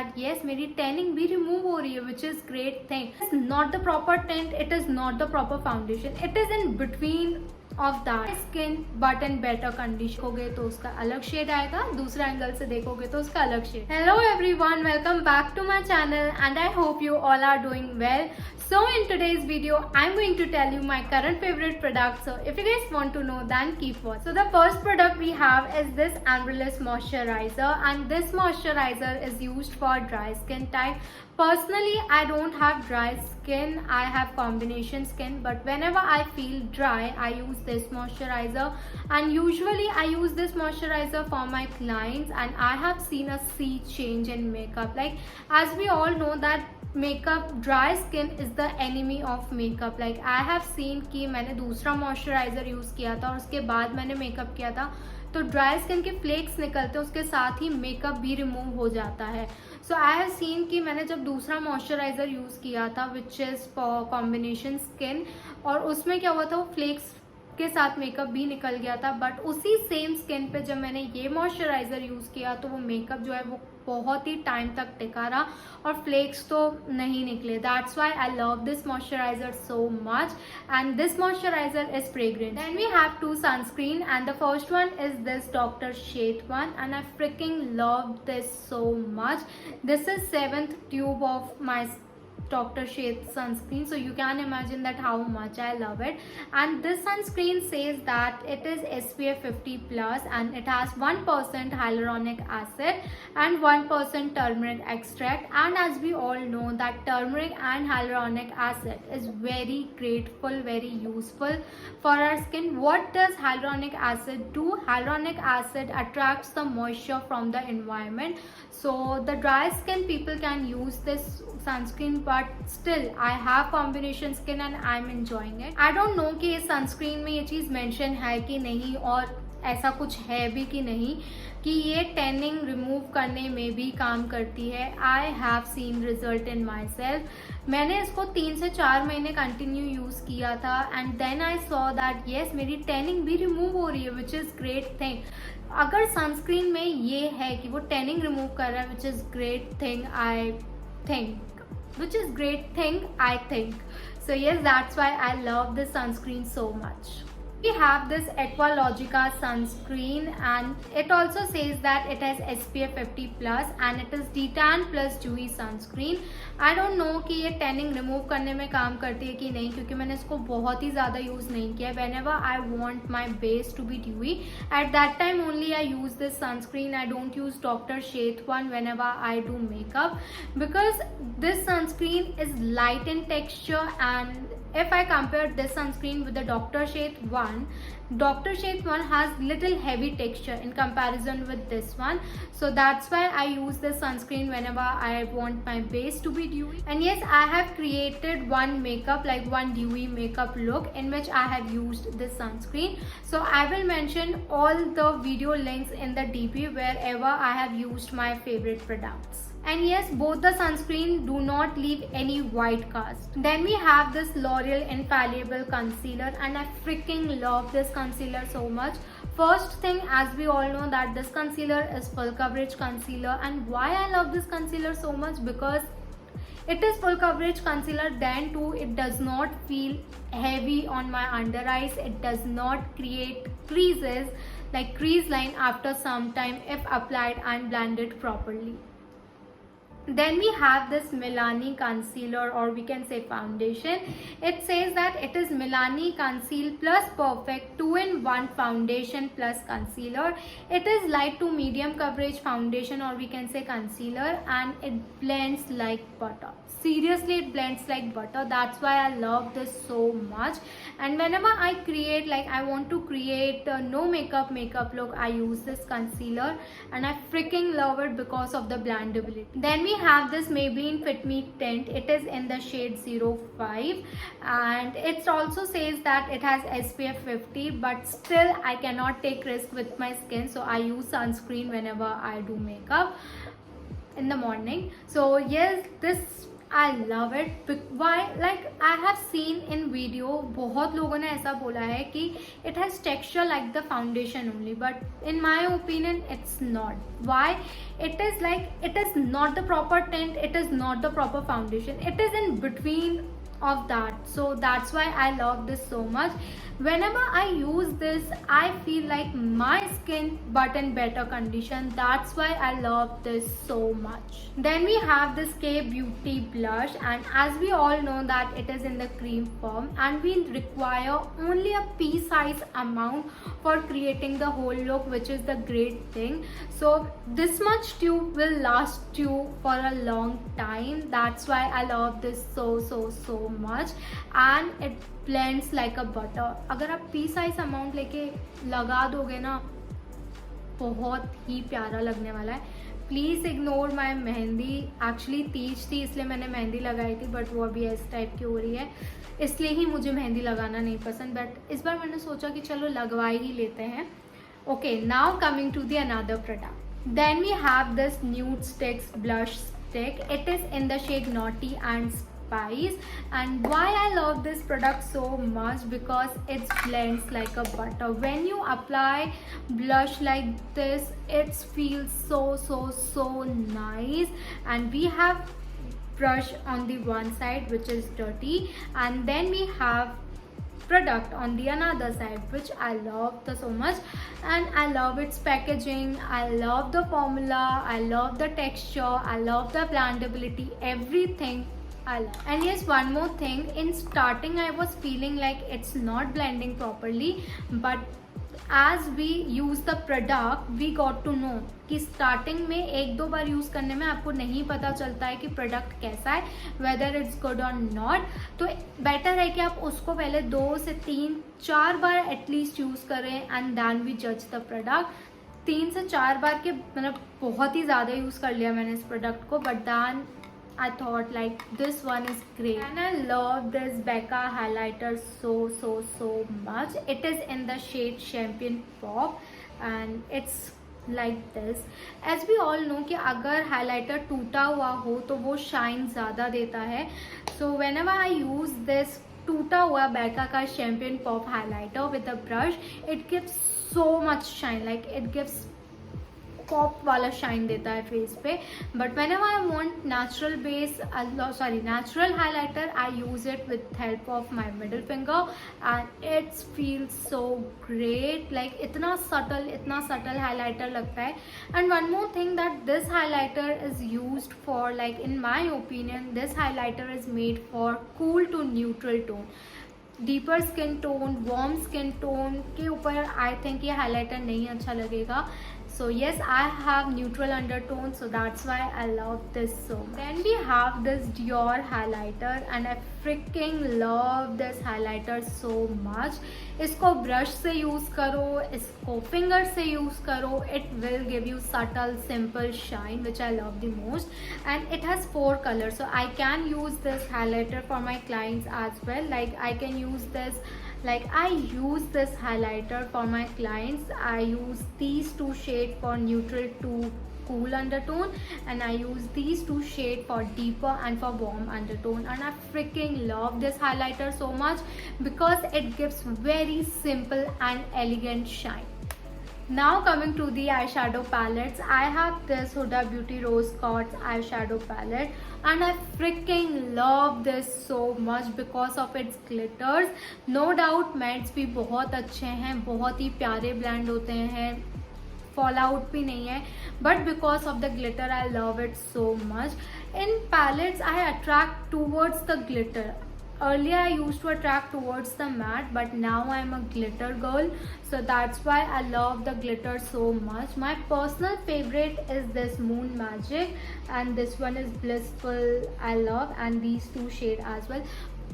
that yes मेरी tanning भी remove हो रही है, which is great thing. It's not the proper tint, it is not the proper foundation, it is in between of that skin but in better condition होगे तो उसका अलग shade आएगा, दूसरा एंगल से देखोगे तो उसका अलग shade. Hello everyone, welcome back to my channel and I hope you all are doing well. So in today's video I'm going to tell you my current favorite products, so if you guys want to know then keep watching. So the first product we have is this Amberless moisturizer, and this moisturizer is used for dry skin type. Personally I don't have dry skin, I have combination skin, but whenever I feel dry I use this moisturizer, and usually I use this moisturizer for my clients and I have seen a sea change in makeup. Like as we all know that makeup, dry skin is the enemy of makeup. Like I have seen कि मैंने दूसरा moisturiser use किया था और उसके बाद मैंने makeup किया था तो ड्राई स्किन के फ्लेक्स निकलते हैं, उसके साथ ही मेकअप भी रिमूव हो जाता है. सो आई हैव सीन कि मैंने जब दूसरा मॉइस्चराइजर यूज़ किया था which is for combination skin, और उसमें क्या हुआ था, वो फ्लेक्स के साथ मेकअप भी निकल गया था. बट उसी सेम स्किन पे जब मैंने ये मॉइस्चराइजर यूज़ किया तो वो मेकअप जो है वो बहुत ही टाइम तक टिका रहा और फ्लेक्स तो नहीं निकले. That's why I love this moisturizer so much, and this moisturizer is fragrant. Then we have two sunscreen and the first one is this doctor Sheth one, and I freaking love this so much. This is 7th tube of my Dr. Sheth sunscreen, so you can imagine that how much I love it. And this sunscreen says that it is SPF 50 plus and it has 1% hyaluronic acid and 1% turmeric extract. And as we all know that turmeric and hyaluronic acid is very grateful, very useful for our skin. What does hyaluronic acid do? Hyaluronic acid attracts the moisture from the environment, so the dry skin people can use this sunscreen, but still I have combination skin and I'm enjoying it. I don't know कि इस sunscreen में ये चीज़ mention है कि नहीं और ऐसा कुछ है भी कि नहीं कि ये टैनिंग रिमूव करने में भी काम करती है. I have seen result in my self. मैंने इसको 3 से 4 महीने कंटिन्यू यूज़ किया था and then I saw that yes मेरी टैनिंग भी रिमूव हो रही है, विच इज़ ग्रेट थिंग. अगर सनस्क्रीन में ये है कि वो टैनिंग रिमूव कर रहा है, which is great thing I think, which is great thing I think. So yes, that's why I love this sunscreen so much. We have this Aqualogica sunscreen and it also says that it has SPF 50 plus and it is detan plus dewy sunscreen. I don't know कि ये tanning remove करने में काम करती है कि नहीं, क्योंकि मैंने इसको बहुत ही ज़्यादा यूज़ नहीं किया. Whenever I want my base to be dewy, at that time only I use this sunscreen. I don't use Dr. Sheth one whenever I do makeup because this sunscreen is light in texture, and if I compare this sunscreen with the Dr. Sheth one, Dr. Sheth one has little heavy texture in comparison with this one. So that's why I use this sunscreen whenever I want my base to be dewy. And yes, I have created one makeup, like one dewy makeup look in which I have used this sunscreen. So I will mention all the video links in the DP wherever I have used my favorite products. And yes, both the sunscreen do not leave any white cast. Then we have this L'Oreal Infallible concealer, and I freaking love this concealer so much. First thing, as we all know that this concealer is full coverage concealer, and why I love this concealer so much, because it is full coverage concealer. Then too, it does not feel heavy on my under eyes. It does not create creases like crease line after some time if applied and blended properly. Then we have this Milani concealer, or we can say foundation. It says that it is Milani Conceal Plus Perfect 2-in-1 foundation plus concealer. It is light to medium coverage foundation, or we can say concealer, and it blends like butter. Seriously, it blends like butter. That's why I love this so much. And whenever I create, like I want to create a no makeup look, I use this concealer and I freaking love it because of the blendability. Then we have this Maybelline Fit Me Tint. It is in the shade 05 and it also says that it has SPF 50, but still I cannot take risk with my skin, so I use sunscreen whenever I do makeup in the morning. So yes, this I love it. Why? Like I have seen in video, बहुत लोगों ने ऐसा बोला है कि it has texture like the foundation only, but in my opinion it's not. Why? It is like, it is not the proper tint, it is not the proper foundation, it is in between of that. So that's why I love this so much. Whenever I use this, I feel like my skin but in better condition. That's why I love this so much. Then we have this K Beauty blush, and as we all know that it is in the cream form and we require only a pea size amount for creating the whole look, which is the great thing. So this much tube will last you for a long time. That's why I love this so much, and it blends like a butter. अगर आप P size amount लेके लगा दोगे ना, बहुत ही प्यारा लगने वाला है. Please ignore my mehndi. Actually Teej थी इसलिए मैंने मेहंदी लगाई थी, बट वो अभी इस टाइप की हो रही है, इसलिए ही मुझे मेहंदी लगाना नहीं पसंद. बट इस बार मैंने सोचा कि चलो लगवा ही लेते हैं. Okay, now coming to the another product. Then we have this nude sticks blush stick. It is in the shade Naughty and Spice. And why I love this product so much, because it blends like a butter. When you apply blush like this, it feels so nice. And we have brush on the one side which is dirty, and then we have product on the another side, which I love so much. And I love its packaging, I love the formula, I love the texture, I love the blendability, everything I love. And yes, one more thing, in starting I was feeling like it's not blending properly, but as we use the product we got to know कि starting में एक दो बार use करने में आपको नहीं पता चलता है कि प्रोडक्ट कैसा है, वेदर इट्स गुड और नॉट. तो बेटर है कि आप उसको पहले 2 से 3-4 बार एटलीस्ट यूज़ करें, एंड देन वी जज द प्रोडक्ट. 3 से 4 बार के मतलब बहुत ही ज़्यादा यूज़ कर लिया मैंने इस प्रोडक्ट को, but then I thought like this one is great. And I love this Becca highlighter so much. It is in the shade Champagne Pop, and it's like this. As we all know कि अगर highlighter टूटा हुआ हो तो वो shine ज़्यादा देता है. So whenever I use this टूटा हुआ Becca का Champagne Pop highlighter with a brush, it gives so much shine. Like it gives pop वाला शाइन देता है फेस पे. But whenever I want natural base, natural highlighter, I use it with help of my middle finger, and it's feels so great. Like इतना subtle highlighter लगता है. And one more thing, that this highlighter is used for, like in my opinion this highlighter is made for cool to neutral tone. Deeper skin tone, warm skin tone के ऊपर I think ये highlighter नहीं अच्छा लगेगा. So yes, I have neutral undertone, so that's why I love this so much. Then we have this Dior highlighter, and I freaking love this highlighter so much. इसको brush से use करो, इसको finger से use करो, it will give you subtle simple shine, which I love the most. And it has 4 colors, so I can use this highlighter for my clients as well. Like I can use this, like I use this highlighter for my clients. I use these 2 shades for neutral to cool undertone, and I use these 2 shades for deeper and for warm undertone. And I freaking love this highlighter so much because it gives very simple and elegant shine. Now coming to the eyeshadow palettes, I have this Huda Beauty Rose Quartz eyeshadow palette, and I freaking love this so much because of its glitters. No doubt mattes भी बहुत अच्छे हैं, बहुत ही प्यारे blend होते हैं, fall out भी नहीं है, but because of the glitter I love it so much. In palettes I attract towards the glitter. Earlier I used to attract towards the matte, but now I'm a glitter girl, so that's why I love the glitter so much. My personal favorite is this Moon Magic, and this one is Blissful I love, and these 2 shade as well.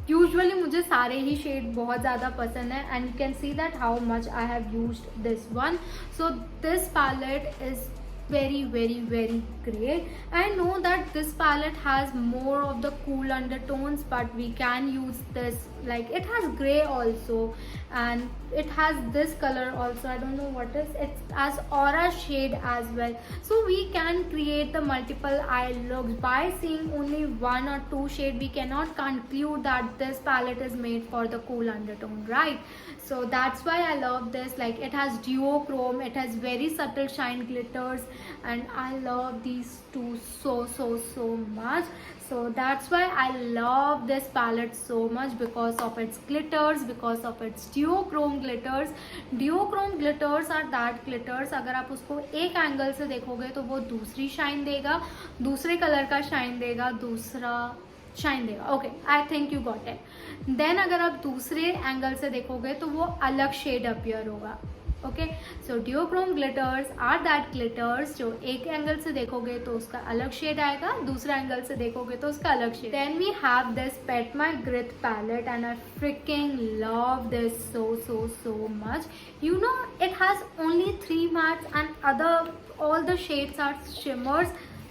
Usually मुझे सारे ही shade बहुत ज़्यादा पसंद है, and you can see that how much I have used this one. So this palette is very very great. I know that this palette has more of the cool undertones, but we can use this, like it has gray also, and it has this color also. I don't know what is it's as aura shade as well. So we can create the multiple eye looks by seeing only one or two shade. We cannot conclude that this palette is made for the cool undertone, right? So that's why I love this. Like it has duochrome, it has very subtle shine glitters, and I love these two so much. So that's why I love this palette so much, because of its glitters, because of its duochrome glitters. Duochrome glitters are that glitters, अगर आप उसको एक angle से देखोगे तो वो दूसरी shine देगा, दूसरे कलर का शाइन देगा, दूसरा शाइन देगा. Okay, I think you got it. Then अगर आप दूसरे एंगल से देखोगे तो वो अलग शेड अपीयर होगा. Okay, so duochrome glitters are that glitters जो एक एंगल से देखोगे तो उसका अलग शेड आएगा, दूसरा एंगल से देखोगे तो उसका अलग shade. Then we have this Pat My Grit palette, and I freaking love this so much. You know, it has only 3 mattes and all the shades are shimmers.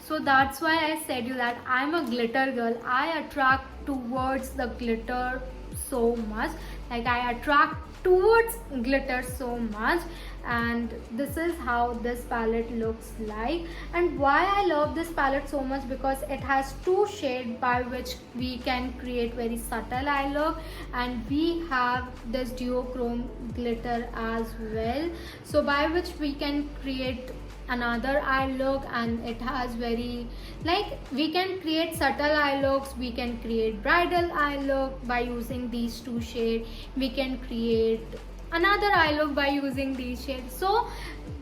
So that's why I said you that I'm a glitter girl. I attract towards the glitter so much. Like I attract towards glitter so much, and this is how this palette looks like. And why I love this palette so much, because it has 2 shades by which we can create very subtle eye look, and we have this duochrome glitter as well, so by which we can create another eye look. And it has very, like, we can create subtle eye looks, we can create bridal eye look by using these 2 shades, we can create another eye look by using these shades. So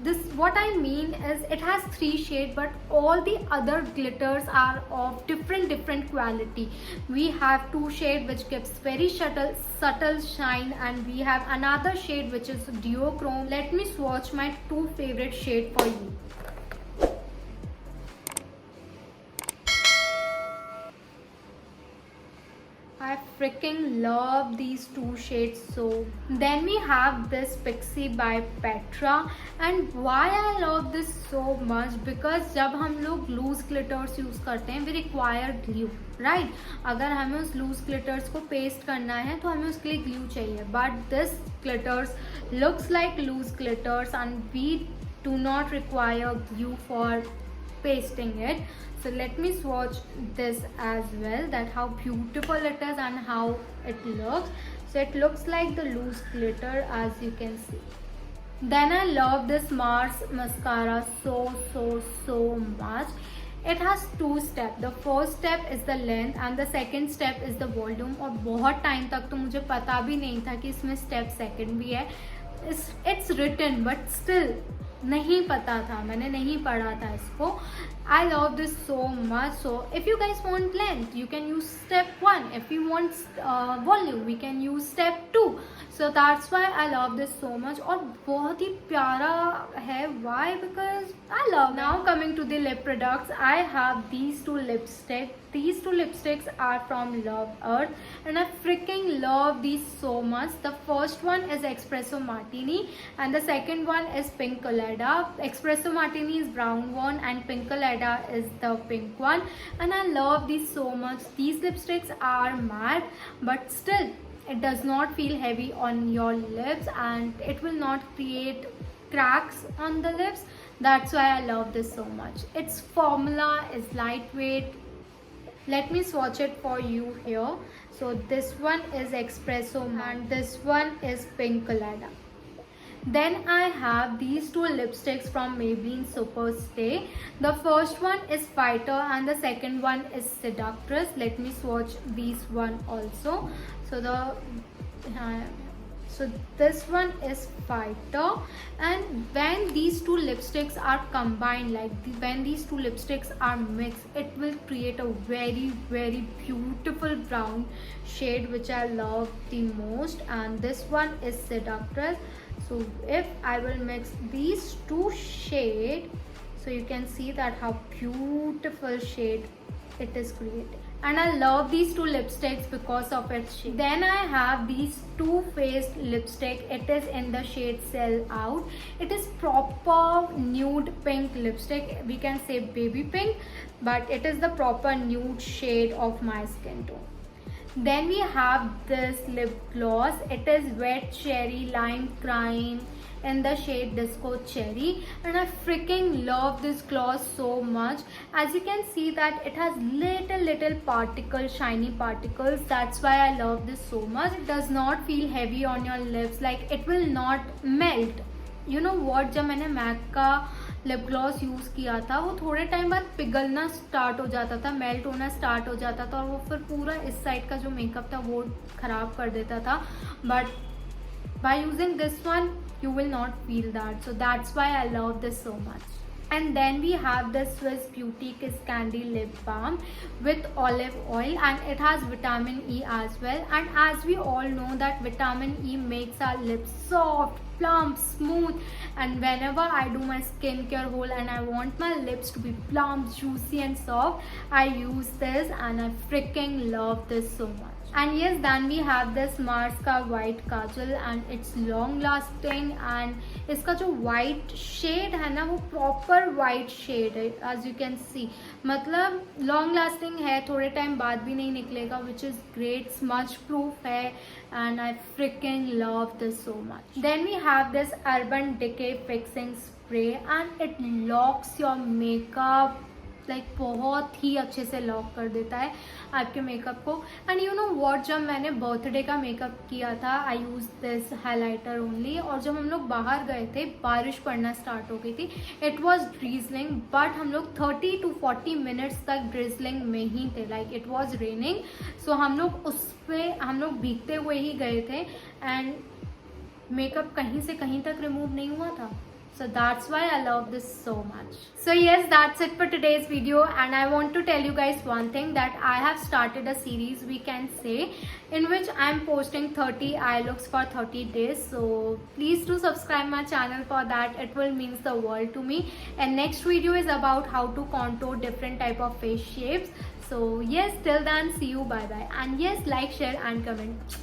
this, what I mean is, it has 3 shades, but all the other glitters are of different quality. We have 2 shades which gives very subtle shine, and we have another shade which is duochrome. Let me swatch my 2 favorite shades for you. I freaking love these 2 shades so. Then we have this Pixie by Petra, and why I love this so much, because जब हम लोग loose glitters use करते हैं, we require glue, right? अगर हमें उस loose glitters को paste करना है तो हमें उसके लिए glue चाहिए, but this glitters looks like loose glitters and we do not require glue for pasting it. So let me swatch this as well, that how beautiful it is and how it looks. So it looks like the loose glitter, as you can see. Then I love this Mars mascara so much. It has 2 steps. The first step is the length and the second step is the volume. और बहुत time तक तो मुझे पता भी नहीं था कि इसमें step second भी है. It's written, but still नहीं पता था, मैंने नहीं पढ़ा था इसको. I love this so much. So if you guys want length, you can use step 1. If you want volume, we can use step 2. So that's why I love this so much. और बहुत ही प्यारा है. Why? Because I love. Now coming to the lip products, I have these 2 lipsticks. These 2 lipsticks are from Love Earth, and I freaking love these so much. The first one is Espresso Martini, and the second one is Pink Colada. Espresso Martini is brown one, and Pink Colada is the pink one. And I love these so much. These lipsticks are matte, but still it does not feel heavy on your lips, and it will not create cracks on the lips. That's why I love this so much. Its formula is lightweight. Let me swatch it for you here. So this one is Espresso and this one is Pink Colada. Then I have these 2 lipsticks from Maybelline Superstay. The first one is Fighter and the second one is Seductress. Let me swatch these one also. So this one is Fighter, and when these 2 lipsticks are combined, like when these 2 lipsticks are mixed, it will create a very beautiful brown shade, which I love the most. And this one is Seductress. So if I will mix these 2 shades, so you can see that how beautiful shade it is creating. and I love these two lipsticks because of its shade. Then I have these Too Faced lipstick. It is in the shade Sell Out. It is proper nude pink lipstick. We can say baby pink, but it is the proper nude shade of my skin tone. Then we have this lip gloss. It is Wet Cherry Lime Crime in the shade Disco Cherry, and I freaking love this gloss so much. As you can see that it has little particles, shiny particles. That's why I love this so much. It does not feel heavy on your lips, like it will not melt. You know what, जब मैंने MAC का lip gloss use किया था वो थोड़े time बाद पिघलना start हो जाता था, मेल्ट होना स्टार्ट हो जाता था, और वो फिर पूरा इस साइड का जो मेकअप था वो ख़राब कर देता था. But by using this one you will not feel that, so that's why I love this so much. And then we have the Swiss Beauty Kiss Candy Lip Balm with olive oil, and it has vitamin E as well. And as we all know that vitamin E makes our lips soft, plump, smooth, and whenever I do my skincare haul and I want my lips to be plump, juicy and soft, I use this and I freaking love this so much. And yes, then we have this Mars का white kajal, and it's long lasting, and इसका जो white shade है ना वो proper white shade है, as you can see. मतलब long lasting है, थोड़े टाइम बाद भी नहीं निकलेगा, which is great. smudge proof है, and I freaking love this so much. Then we have this Urban Decay Fixing Spray, and it locks your makeup like बहुत ही अच्छे से लॉक कर देता है आपके मेकअप को. एंड यू नो व्हाट, जब मैंने बर्थडे का मेकअप किया था आई यूज दिस हाइलाइटर ओनली, और जब हम लोग बाहर गए थे बारिश पड़ना स्टार्ट हो गई थी. इट वॉज ड्रिजलिंग, बट हम लोग 30 to 40 मिनट्स तक ड्रिजलिंग में ही थे, लाइक इट वॉज रेनिंग. सो हम लोग भीगते हुए ही गए थे, एंड मेकअप कहीं से कहीं तक रिमूव नहीं हुआ था. So that's why I love this so much. So yes, that's it for today's video, and I want to tell you guys one thing, that I have started a series, we can say, in which I'm posting 30 eye looks for 30 days. So please do subscribe my channel for that. It will mean the world to me. And next video is about how to contour different type of face shapes. So yes, till then, see you, bye bye. And yes, like, share and comment.